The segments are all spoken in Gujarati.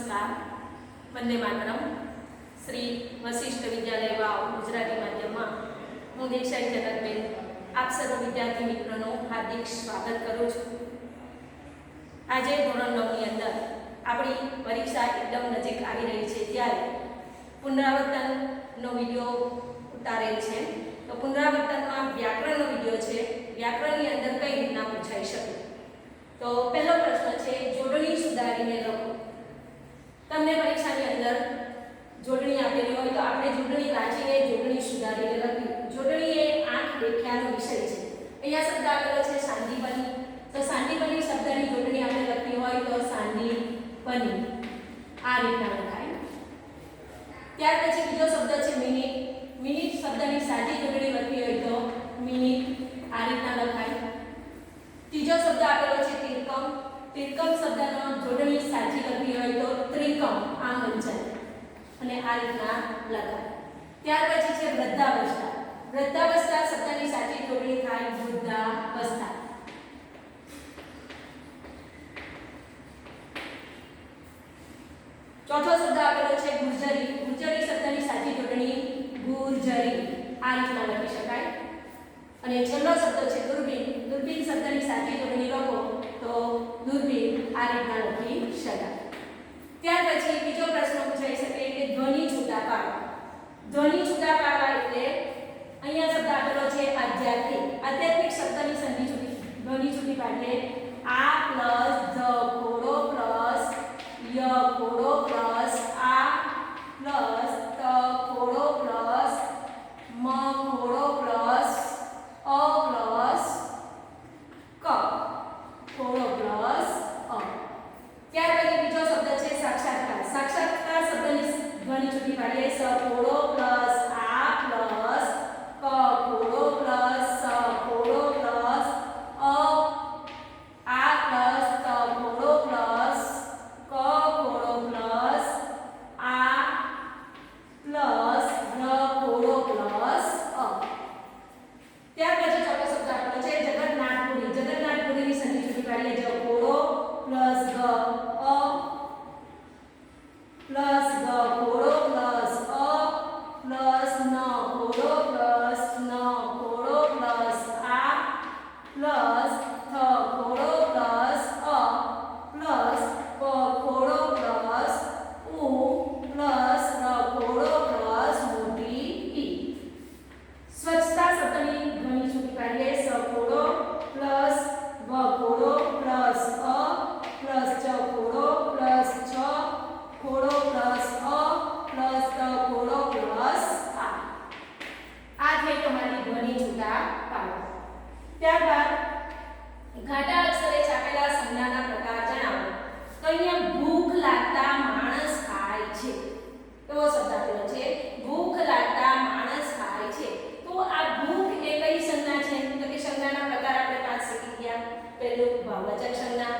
નમસ્કાર. વંદે માતરમ. શ્રી વશિષ્ઠ વિદ્યાલય વાવ ગુજરાતી માધ્યમમાં હું દેસાઈ જનકબેન આપ સર્વ વિદ્યાર્થી મિત્રોનું હાર્દિક સ્વાગત કરું છું. આજે ધોરણ 9 ની અંદર આપણી પરીક્ષા એકદમ નજીક આવી રહી છે ત્યારે પુનરાવર્તનનો વિડીયો ઉતારેલ છે. તો પુનરાવર્તનમાં વ્યાકરણનો વિડીયો છે. વ્યાકરણની અંદર કઈ રીતના પૂછાઈ શકે. તો પહેલો પ્રશ્ન છે જોડણી સુધારીને લખો. તમને પરીક્ષાની અંદર જોડણી આપેલી હોય તો આપણે જોડણી વાંચીને જોડણી સુધારીને લખવી. જોડણી એ 8 વ્યાખ્યાનો વિષય છે. અહીંયા શબ્દ આપેલો છે સાંદીપની. તો સાંદીપની શબ્દની જોડણી આપણે લખવી હોય તો સાંદીપની આ રીતના લખાય. ત્યાર પછી બીજો શબ્દ છે મિનિટ. મિનિટ શબ્દની સાદી જોડણી લખવી હોય તો મિનિટ આ રીતના લખાય. ત્રીજો શબ્દ આપેલો છે તિર્કમ. તિર્કમ શબ્દનો જોડણી સાચી લખવી હોય તો ત્રિકમ આમ બનશે અને આ રીતના લખાય. ત્યાર પછી છે વૃદ્ધાવસ્થા. વૃદ્ધાવસ્થા શબ્દની સાચી જોડણી થાય વૃદ્ધાવસ્થા. ચોથો શબ્દ આપેલો છે ગુર્જરી. ગુર્જરી શબ્દની સાચી જોડણી ગુર્જરી આ રીતના લખી શકાય. અને છેલ્લો શબ્દ છે દૂરબીન. દૂરબીન શબ્દની સાચી જોડણી લખો તો દૂરબીન આ રીતના લખી શકાય. ત્યાર પછી બીજો પ્રશ્ન પૂછાઈ શકે કે ધ્વનિ છૂટા પાડવા. ધ્વનિ છૂટા પાડવા એટલે અહીંયા શબ્દ આપેલો છે આધ્યાત્મિક. આધ્યાત્મિક શબ્દની સંધિ છૂટી ધ્વનિ છૂટી પાડીએ આ પ્લસ ધ કોડો પ્લસ ય કોડો પ્લસ આ પ્લસ ત કોડો પ્લસ મ કોડો પ્લસ અ પ્લસ ક કોડો પ્લસ અ. ત્યાર પછી બીજો શબ્દ છે સાક્ષાત્કાર. સાક્ષાત્કાર શબ્દની ધ્વનિ છૂટી પાડીએ સ કોડો પ્લસ આ પ્લસ ક કોડો પ્લસ સ કોડો પ્લસ અ આ પ્લસ ત કોડો પ્લસ ક કોડો પ્લસ આ પ્લસ ર કોડો પ્લસ અ. ત્યાર પછી ચોથો શબ્દ આપેલો છે જગન્નાથપુરી. જગન્નાથપુરીની સંધિ છૂટી પાડીએ જ કોડો પ્લસ ગ અ પ્લસ ગ કોડો પ્લસ અ પ્લસ ન કોડો પ્લસ ન કોડો પ્લસ આ પ્લસ થ કોડો પ્લસ અ પ્લસ પ કોડો પ્લસ ઉ પ્લસ ર કોડો પ્લસ મોટી ઈ. સ્વચ્છતા શબ્દની ધ્વનિ છૂટી પાડીએ સ કોડો પ્લસ વ કોડો પ્લસ અ પ્લસ ચ કોડો પ્લસ છ કોડો પ્લસ અ પ્લસ ત કોડો પ્લસ આ. આ થઈ તમારી ધ્વનિ છૂટા પાડવા. ત્યારબાદ ઘાટા અક્ષરે છાપેલા સંજ્ઞાના પ્રકાર જણાવો. તો અહીંયા ભૂખ લાગતા માણસ ખાય છે એવો શબ્દ આપેલો છે. ભૂખ લાગતા માણસ ખાય છે. તો આ ભૂખ એ કઈ સંજ્ઞા છે? તો કે સંજ્ઞાના પ્રકાર આપણે પાંચ શીખી ગયા. પહેલું ભાવવાચક સંજ્ઞા,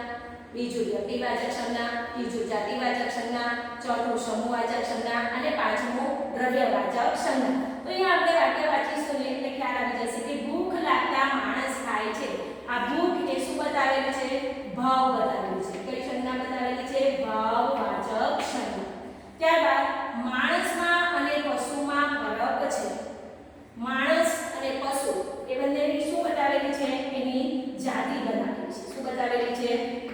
બીજું વ્યક્તિવાચક સંજ્ઞા, ત્રીજું જાતિવાચક સંજ્ઞા, ચોથું સમૂહવાચક સંજ્ઞા અને પાંચમું દ્રવ્યવાચક સંજ્ઞા. તો અહીંયા આપણે વાક્ય વાંચીશું ને એટલે ખ્યાલ આવી જશે કે ભૂખ લાગતા માણસ ખાય છે. આ ભૂખ એ શું બતાવેલું છે? ભાવ બતાવેલું છે. કઈ સંજ્ઞા બતાવેલી છે? ભાવવાચક સંજ્ઞા. ત્યારબાદ માણસમાં અને પશુમાં ફરક છે. માણસ અને પશુ એ બંનેની શું બતાવેલી છે? એની જાતિ બતાવેલી છે. શું બતાવેલી છે?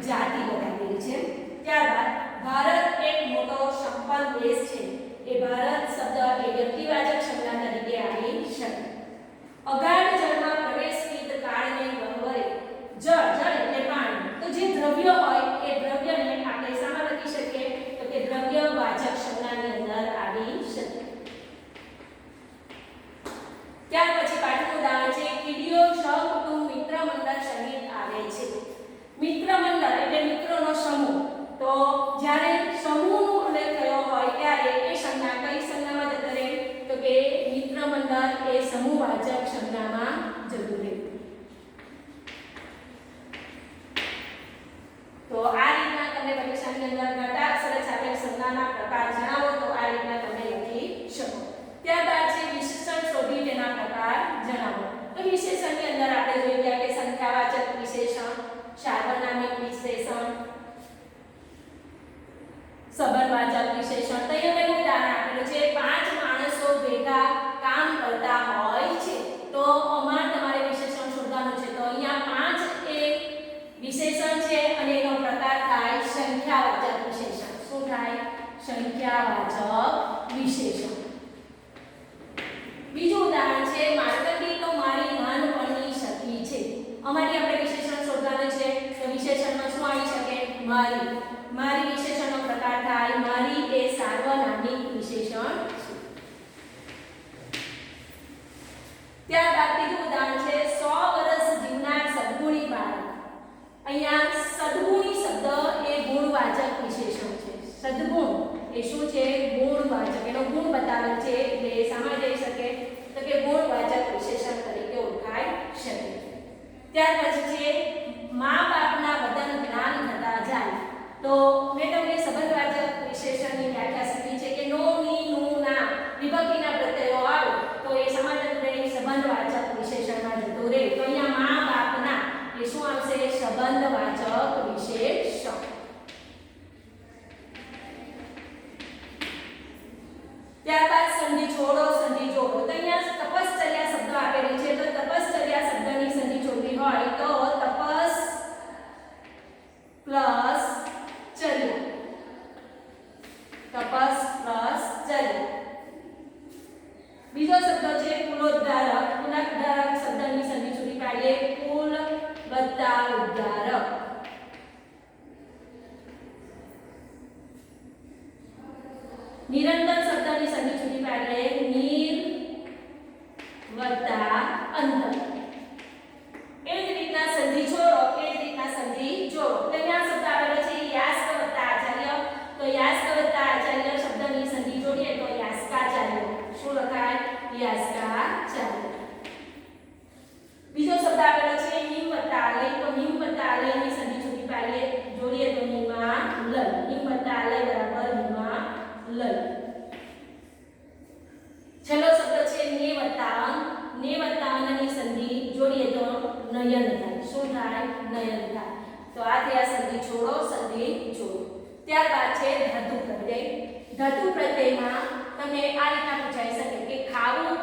જાતિ બતાવેલી છે. ત્યારબાદ ભારત એક મોટો સંપન્ન દેશ છે. એ ભારત શબ્દ એ વ્યક્તિવાચક સંજ્ઞા તરીકે આવી શકે. અગાધ જળમાં પ્રવેશિત કાળને વહવરે. જળ જળ એટલે પાણી. તો જે દ્રવ્ય હોય એ દ્રવ્યને આપણે શામાં લખી શકીએ? તો કે દ્રવ્યવાચક સંજ્ઞાની અંદર આવી શકે. ત્યાર પછી પાઠનું ઉદાહરણ છે કીડીઓ સહકુટુંબ મિત્ર મંડળ સહિત આવે છે. મિત્ર મંડળ એટલે મિત્રોનો સમૂહ. તો જ્યારે સમૂહનો ઉલ્લેખ થયો હોય ત્યારે એ સંજ્ઞા કઈ સંજ્ઞામાં જતું રહે? તો કે મિત્ર મંડળ એ સમૂહવાચક સંજ્ઞામાં જતું રહે. તો આ રીતના તમને પરીક્ષાની અંદર ઘાટા અક્ષરે છાપેલ સંજ્ઞાના પ્રકાર જણાવો તો આ રીતના તમે લખી શકો. ત્યારબાદ છે વિશેષણ શોધી તેના પ્રકાર જણાવો. તો વિશેષણની અંદર આપણે જોઈ ગયા કે સંખ્યાવાચક વિશેષણ, સાર્વનામિક વિશેષણ, સંબંધવાચક વિશેષણ. તો અહીંયા મેં ઉદાહરણ આપેલું છે 5 માણસો ભેગા કામ કરતા હોય છે. તો આમાં તમારે વિશેષણ શોધવાનું છે. તો અહીંયા 5 એ વિશેષણ છે અને એનો પ્રકાર થાય સંખ્યાવાચક વિશેષણ. શું થાય? સંખ્યાવાચક વિશેષણ. બીજું ઉદાહરણ છે માર્કંડી તો મારી નાનપણની સખી છે. અમારી આપણે વિશેષણ શોધવાનું છે. તો વિશેષણમાં શું આવી શકે? મારી. મારી વિશેષણનો પ્રકાર થાય મારી એ સાર્વનામિક વિશેષણ છે. ત્યારબાદ ત્રીજું ઉદાહરણ છે 100 વર્ષ જીવનાર સદ્ગુણી બાળક. અહીંયા સદ્ગુણી શબ્દ એ ગુણવાચક વિશેષણ છે. સદ્ગુણ એ શું છે? ગુણવાચક. એનો ગુણ બતાવેલ છે એટલે એ શામાં જઈ શકે? તો કે ગુણવાચક વિશેષણ તરીકે ઓળખાઈ શકે. ત્યાર પછી છે મા બાપના વતન જ્ઞાન થતા જાય. તો મેં તમને સંબંધવાચક વિશેષણની વ્યાખ્યા શીખી છે કે નો, ની, નું, ના વિભક્તિના પ્રત્યયો આવે તો એ શામાં જતું રહે? સંબંધવાચક વિશેષણમાં જતું રહે. તો અહીંયા મા બાપના એ શું આવશે? સંબંધવાચક વિશેષણ. ત્યારબાદ સંધિ છોડો, સંધિ જોડો. તો અહીંયા તપશ્ચર્યા શબ્દ આપેલી છે. તો તપશ્ચર્યા શબ્દની સંધિ જોડવી હોય તો તપસ પ્લસ ચર્યા. તપસ પ્લસ ચર્યા. બીજો શબ્દ છે કુલોદ્ધારક. કુલોદ્ધારક શબ્દની સંધિ જોડી પાડીએ કુલ વત્તા ઉદ્ધારક. નિરંતર શબ્દની સંધિ જોડી પાડીએ નીર વત્તા અંતર. એ જ રીતના સંધિ છોડો, એ જ રીતના સંધિ જોડો. તો અહીંયા શબ્દ આવેલો છે યાસ્ક વત્તા આચાર્ય. તો યાસ્ક વત્તા આચાર્ય શબ્દની સંધિ જોડીએ તો યાસ્કાચાર્ય. શું લખાય? યાસ્કાચાર્ય. બીજો શબ્દ આવેલો છે હિમ વત્તા આલય. તો હિમ વત્તા આલયની સંધિ જોડીએ તો હિમાલય. હિમ વત્તા આલય બરાબર હિમાલય. છેલ્લો શબ્દ છે ને વત્તા અન. ને વત્તા અનની સંધિ જોડીએ તો નયન થાય. શું થાય? નયન થાય. તો આ થયા સંધિ છોડો, સંધિ જોડો. ત્યારબાદ છે ધાતુ પ્રત્યય. ધાતુ પ્રત્યયમાં તમને આ રીતના પૂછાઈ શકે કે ખાવું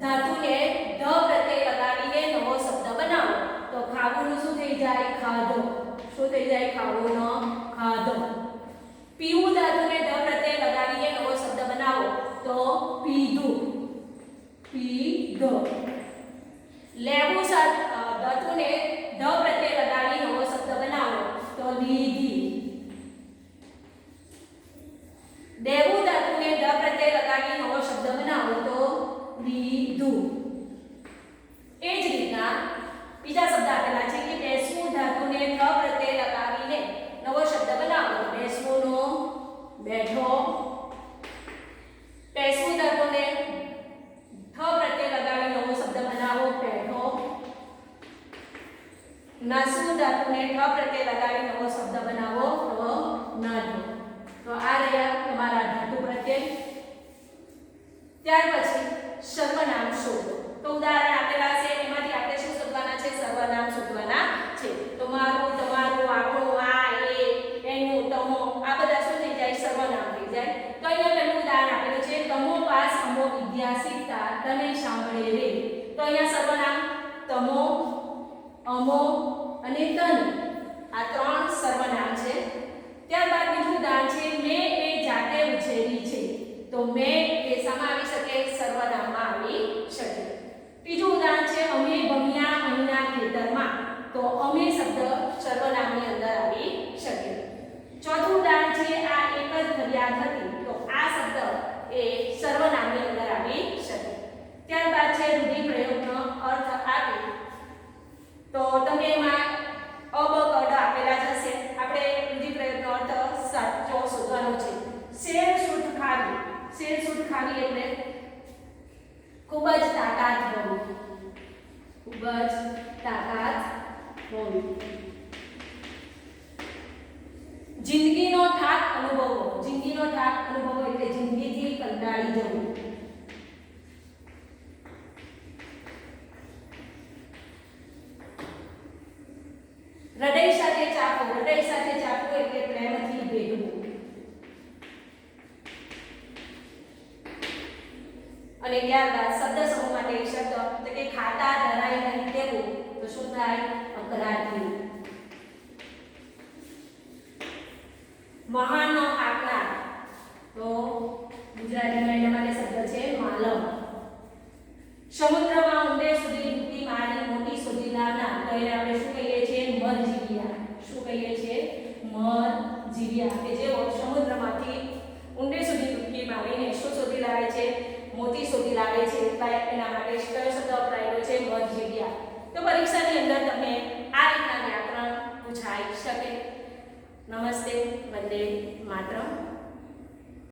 ધાતુને ધ પ્રત્યય લગાવીને નવો શબ્દ બનાવો. તો ખાવુંનું શું થઈ જાય? ખાધો. શું થઈ જાય? ખાવુંનો ખાધો. પીવું ધાતુને ધ પ્રત્યય લગાવીને નવો શબ્દ બનાવો તો પીધું. પીધો. લેવું ધાતુને ધ પ્રત્યય લગાવી નવો શબ્દ બનાવો તો લીધી. દેવું ધાતુને ધ પ્રત્યય લગાવી નવો શબ્દ બનાવો તો લીધું. એ જ રીતના બીજા શબ્દ આપેલા છે કે બેસવું ધાતુને થ પ્રત્યય લગાવીને નવો શબ્દ બનાવો તો બેસવુંનો બેઠો. બેસવું ધાતુને થ પ્રત્યય લગાવી નવો શબ્દ બનાવો બેઠો. નાસવું ધાતુને ઠ પ્રત્યય લગાવી નવો શબ્દ બનાવો તો નાઠો. તો આ રહ્યા તમારા ધાતુ પ્રત્યય. ત્યાર પછી સર્વનામ શોધો. તો ઉદાહરણ આપેલા છે એમાંથી આપણે શું શોધવાના છે? સર્વનામ શોધવાના છે. તો મારું, તમારું, આપણું, આ, એ, એનું, તમો આ બધા શું થઈ જાય? સર્વનામ થઈ જાય. તો અહીંયા પહેલું ઉદાહરણ આપેલું છે તમો પાસ અમો વિદ્યા શીખતા તને સાંભળે રે. તો અહીંયા સર્વનામ તમો, અમો અને તન આ ત્રણ સર્વનામ છે. ત્યારબાદ બીજું ઉદાહરણ છે મેં એ જાતે ઉછેરી છે. તો મેં એ શામાં આવી શકે? સર્વનામમાં આવી શકે. ત્રીજું ઉદાહરણ છે અમે ભમ્યા અહીંના ખેતરમાં. તો અમે શબ્દ સર્વનામની અંદર આવી શકે. ચોથું ઉદાહરણ છે આ એક જ ફરિયાદ હતી. તો આ શબ્દ એ સર્વનામની અંદર આવી શકે. ત્યારબાદ છે રૂઢિપ્રયોગનો અર્થ આપી. તો તમે એમાં અબ કડ આપેલા જ હશે. આપણે રૂઢિપ્રયોગનો અર્થ સાચો શોધવાનો છે. શેર સૂટ ખાવી. શેર સૂટ ખાવી એટલે ખૂબ જ તાકાત હોવી. ખૂબ જ તાકાત હોવી. જિંદગીનો થાક અનુભવો. જિંદગીનો થાક અનુભવો એટલે જિંદગીથી કંટાળી જવું. હૃદય સાથે ચાપવું. હૃદય સાથે ચાપવું એટલે પ્રેમથી ભેગવું. અને ત્યારબાદ શબ્દ સમૂહ માટે એક શબ્દ તો કે ખાતા ધરાઈ નહીં તેવું તો શું થાય અપરાધી. મહાનો હાકનાર તો ગુજરાતીમાં એના માટે શબ્દ છે માલમ. સમુદ્રમાં ઊંડે સુધી ડૂબકી મારી મોટી સુધી લાવનાર તો એને આપણે શું કહીએ છીએ મરજીવિયા. શું કહીએ છીએ મરજીવિયા કે જેઓ સમુદ્રમાંથી ઊંડે સુધી ડૂબકી મારીને શું શોધી લાવે છે મોતી શોધી લાવે છે એટલે એના માટે કયો શબ્દ વપરાયેલો છે મરજીવિયા. તો પરીક્ષાની અંદર તમને આ રીતના વ્યાકરણ પૂછાઈ શકે. નમસ્તે. વંદે માતરમ.